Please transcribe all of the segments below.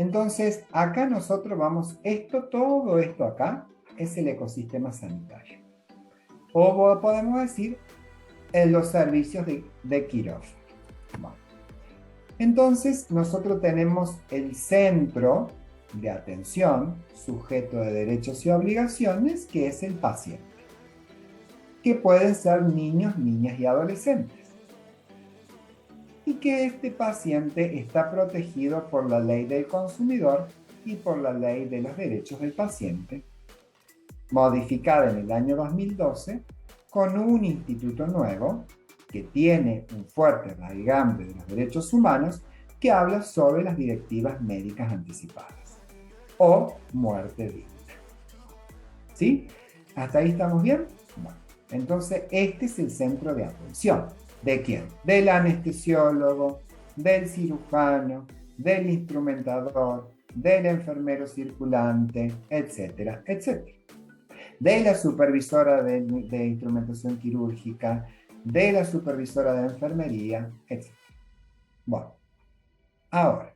Entonces, acá nosotros vamos, todo esto acá es el ecosistema sanitario. O podemos decir, los servicios de quirófano. Bueno. Entonces, nosotros tenemos el centro de atención, sujeto de derechos y obligaciones, que es el paciente, que pueden ser niños, niñas y adolescentes. Y que este paciente está protegido por la ley del consumidor y por la ley de los derechos del paciente, modificada en el año 2012 con un instituto nuevo que tiene un fuerte raigambre de los derechos humanos que habla sobre las directivas médicas anticipadas o muerte digna. ¿Sí? ¿Hasta ahí estamos bien? Bueno, entonces este es el centro de atención. ¿De quién? Del anestesiólogo, del cirujano, del instrumentador, del enfermero circulante, etcétera, etcétera. De la supervisora de instrumentación quirúrgica, de la supervisora de enfermería, etc. Bueno, ahora,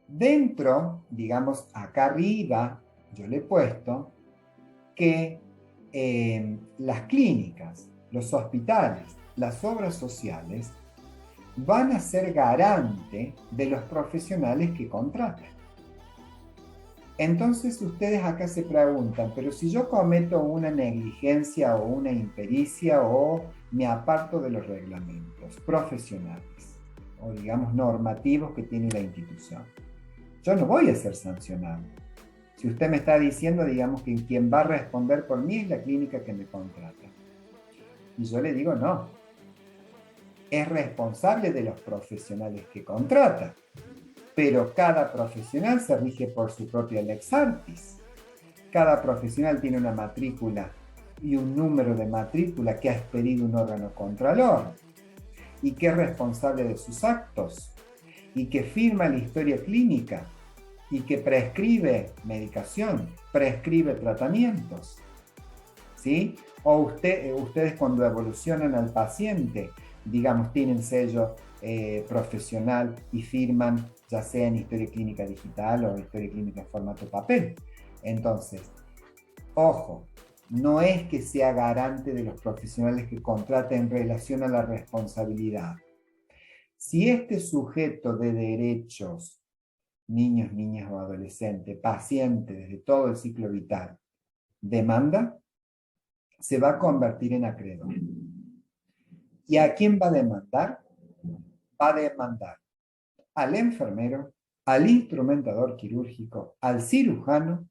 dentro, digamos, acá arriba, yo le he puesto que las clínicas, los hospitales, las obras sociales van a ser garante de los profesionales que contratan. Entonces ustedes acá se preguntan, pero si yo cometo una negligencia o una impericia o me aparto de los reglamentos profesionales o digamos normativos que tiene la institución, yo no voy a ser sancionado. Si usted me está diciendo, digamos, que quien va a responder por mí es la clínica que me contrata. Y yo le digo, no. Es responsable de los profesionales que contrata. Pero cada profesional se rige por su propia lex artis. Cada profesional tiene una matrícula y un número de matrícula que ha expedido un órgano contralor y que es responsable de sus actos y que firma la historia clínica y que prescribe medicación, prescribe tratamientos, ¿sí? O ustedes cuando evolucionan al paciente, digamos, tienen sello profesional y firman, ya sea en historia clínica digital o historia clínica en formato papel. Entonces, ojo, no es que sea garante de los profesionales que contrata en relación a la responsabilidad. Si este sujeto de derechos, niños, niñas o adolescentes, paciente desde todo el ciclo vital, demanda, se va a convertir en acreedor. ¿Y a quién va a demandar? Va a demandar al enfermero, al instrumentador quirúrgico, al cirujano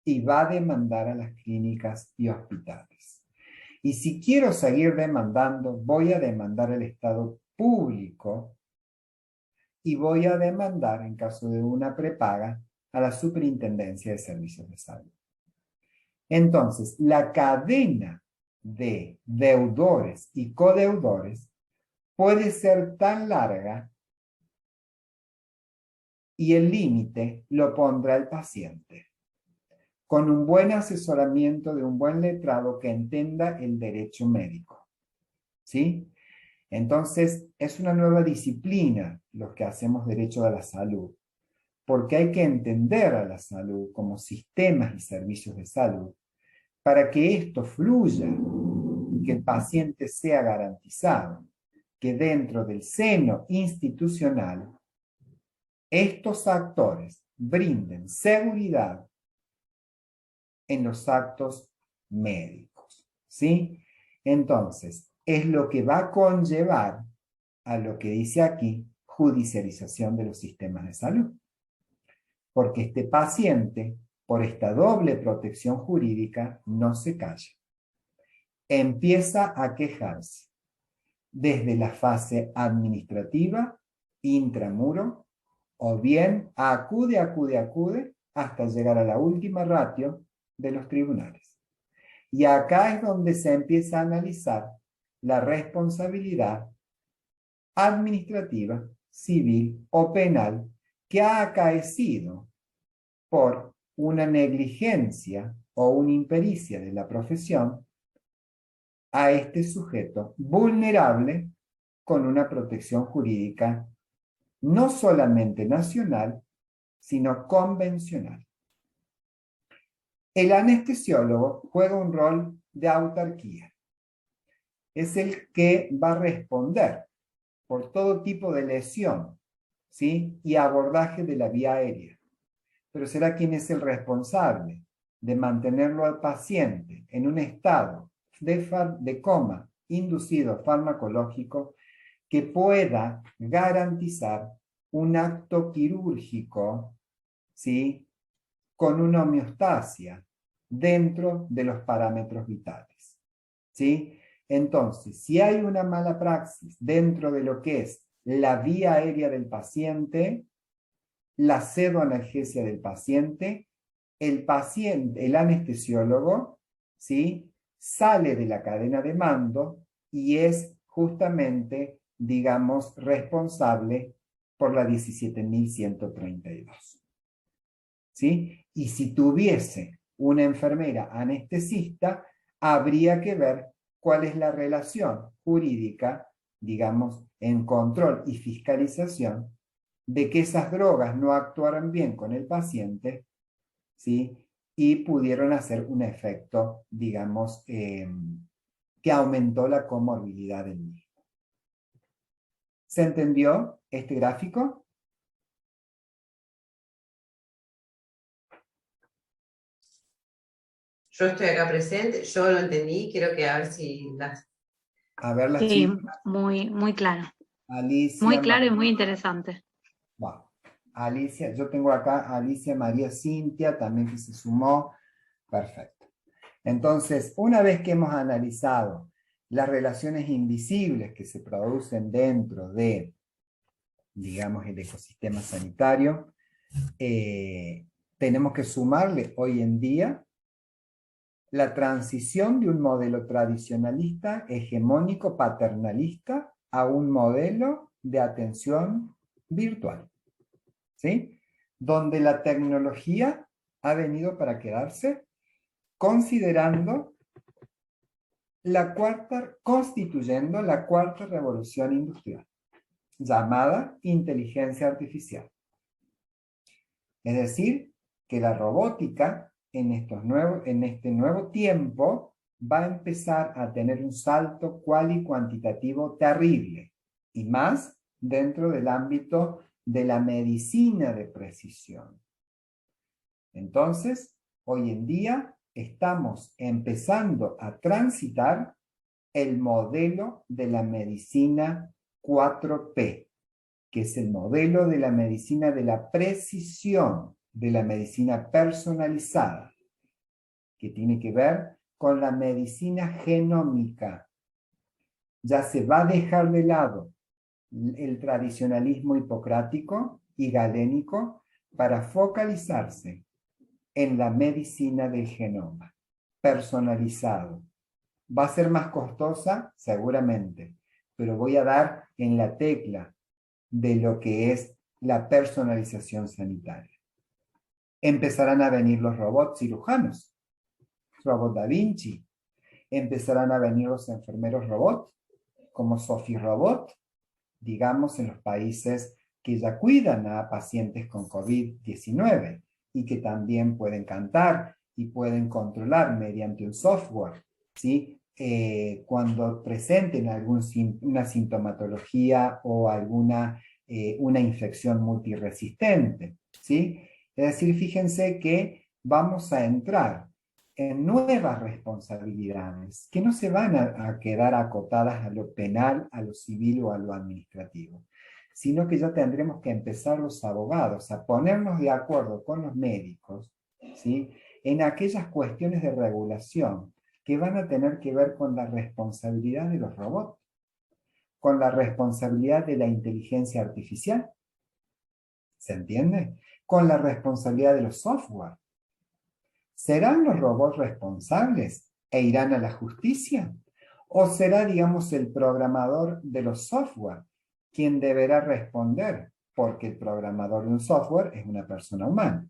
y va a demandar a las clínicas y hospitales. Y si quiero seguir demandando, voy a demandar al Estado público y voy a demandar, en caso de una prepaga, a la Superintendencia de Servicios de Salud. Entonces, la cadena de deudores y codeudores puede ser tan larga y el límite lo pondrá el paciente, con un buen asesoramiento de un buen letrado que entienda el derecho médico. ¿Sí? Entonces, es una nueva disciplina los que hacemos derecho a la salud, porque hay que entender a la salud como sistemas y servicios de salud para que esto fluya y que el paciente sea garantizado, que dentro del seno institucional estos actores brinden seguridad en los actos médicos, ¿sí? Entonces, es lo que va a conllevar a lo que dice aquí, judicialización de los sistemas de salud. Porque este paciente, por esta doble protección jurídica, no se calla. Empieza a quejarse desde la fase administrativa, intramuro, o bien acude hasta llegar a la última ratio de los tribunales. Y acá es donde se empieza a analizar la responsabilidad administrativa, civil o penal que ha acaecido por una negligencia o una impericia de la profesión a este sujeto vulnerable con una protección jurídica no solamente nacional, sino convencional. El anestesiólogo juega un rol de autarquía. Es el que va a responder por todo tipo de lesión, ¿sí? Y abordaje de la vía aérea. Pero será quien es el responsable de mantenerlo al paciente en un estado de coma inducido farmacológico que pueda garantizar un acto quirúrgico, ¿sí? Con una homeostasia dentro de los parámetros vitales, ¿sí? Entonces, si hay una mala praxis dentro de lo que es la vía aérea del paciente, la pseudoanalgesia del paciente, el anestesiólogo, ¿sí? Sale de la cadena de mando y es justamente, digamos, responsable por la 17.132. ¿Sí? Y si tuviese una enfermera anestesista, habría que ver cuál es la relación jurídica, digamos, en control y fiscalización, de que esas drogas no actuaran bien con el paciente, ¿sí? Y pudieron hacer un efecto, digamos, que aumentó la comorbilidad del mismo. ¿Se entendió este gráfico? Yo estoy acá presente, yo lo entendí, quiero que a ver si las... A ver las Sí, chicas. muy claro. Alicia, Muy claro y muy interesante. wow. Alicia, yo tengo acá a Alicia María Cintia, también que se sumó. Perfecto. Entonces, una vez que hemos analizado las relaciones invisibles que se producen dentro de, digamos, el ecosistema sanitario, tenemos que sumarle hoy en día la transición de un modelo tradicionalista, hegemónico, paternalista, a un modelo de atención virtual, ¿sí? Donde la tecnología ha venido para quedarse, constituyendo la cuarta revolución industrial, llamada inteligencia artificial. Es decir, que la robótica en este nuevo tiempo va a empezar a tener un salto cuantitativo terrible, y más dentro del ámbito de la medicina de precisión. Entonces, hoy en día estamos empezando a transitar el modelo de la medicina 4P, que es el modelo de la medicina de la precisión, de la medicina personalizada, que tiene que ver con la medicina genómica. Ya se va a dejar de lado el tradicionalismo hipocrático y galénico para focalizarse en la medicina del genoma, personalizado. ¿Va a ser más costosa? Seguramente, pero voy a dar en la tecla de lo que es la personalización sanitaria. Empezarán a venir los robots cirujanos, robot Da Vinci, empezarán a venir los enfermeros robots, como Sophie Robot, digamos en los países que ya cuidan a pacientes con COVID-19 y que también pueden cantar y pueden controlar mediante un software, ¿sí? Cuando presenten una sintomatología o una infección multiresistente, ¿sí? Es decir, fíjense que vamos a entrar en nuevas responsabilidades que no se van a quedar acotadas a lo penal, a lo civil o a lo administrativo, sino que ya tendremos que empezar los abogados a ponernos de acuerdo con los médicos, ¿sí? En aquellas cuestiones de regulación que van a tener que ver con la responsabilidad de los robots, con la responsabilidad de la inteligencia artificial, ¿se entiende? Con la responsabilidad de los software. ¿Serán los robots responsables e irán a la justicia? ¿O será, digamos, el programador de los software quien deberá responder? Porque el programador de un software es una persona humana.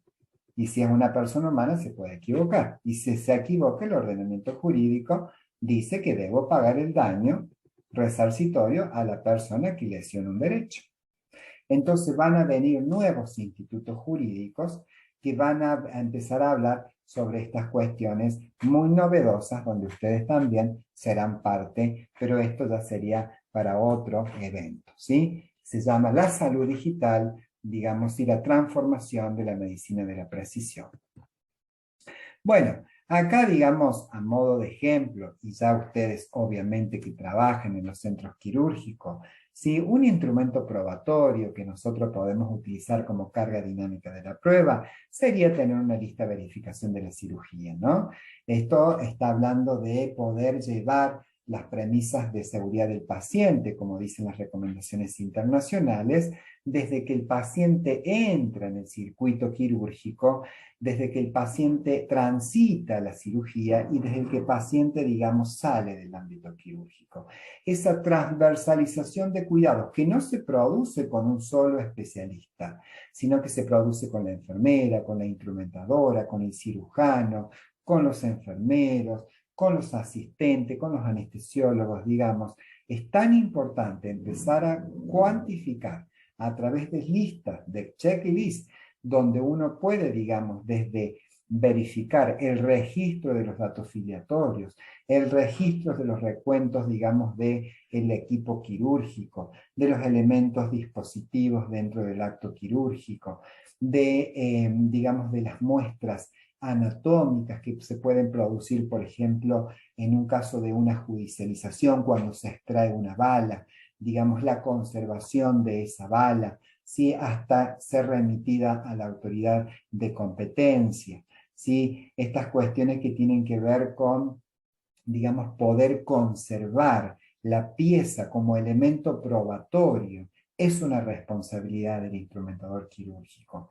Y si es una persona humana se puede equivocar. Y si se equivoca, el ordenamiento jurídico dice que debo pagar el daño resarcitorio a la persona que lesiona un derecho. Entonces van a venir nuevos institutos jurídicos que van a empezar a hablar sobre estas cuestiones muy novedosas, donde ustedes también serán parte, pero esto ya sería para otro evento, ¿sí? Se llama la salud digital, digamos, y la transformación de la medicina de la precisión. Bueno, acá, digamos, a modo de ejemplo, y ya ustedes obviamente que trabajan en los centros quirúrgicos, si un instrumento probatorio que nosotros podemos utilizar como carga dinámica de la prueba sería tener una lista de verificación de la cirugía, ¿no? Esto está hablando de poder llevar las premisas de seguridad del paciente, como dicen las recomendaciones internacionales, desde que el paciente entra en el circuito quirúrgico, desde que el paciente transita la cirugía y desde que el paciente, digamos, sale del ámbito quirúrgico. Esa transversalización de cuidados que no se produce con un solo especialista, sino que se produce con la enfermera, con la instrumentadora, con el cirujano, con los enfermeros, con los asistentes, con los anestesiólogos, digamos. Es tan importante empezar a cuantificar a través de listas, de checklists, donde uno puede, digamos, desde verificar el registro de los datos filiatorios, el registro de los recuentos, digamos, del equipo quirúrgico, de los elementos dispositivos dentro del acto quirúrgico, digamos, de las muestras anatómicas que se pueden producir, por ejemplo, en un caso de una judicialización, cuando se extrae una bala, digamos, la conservación de esa bala, ¿sí? Hasta ser remitida a la autoridad de competencia, ¿sí? Estas cuestiones que tienen que ver con, digamos, poder conservar la pieza como elemento probatorio es una responsabilidad del instrumentador quirúrgico.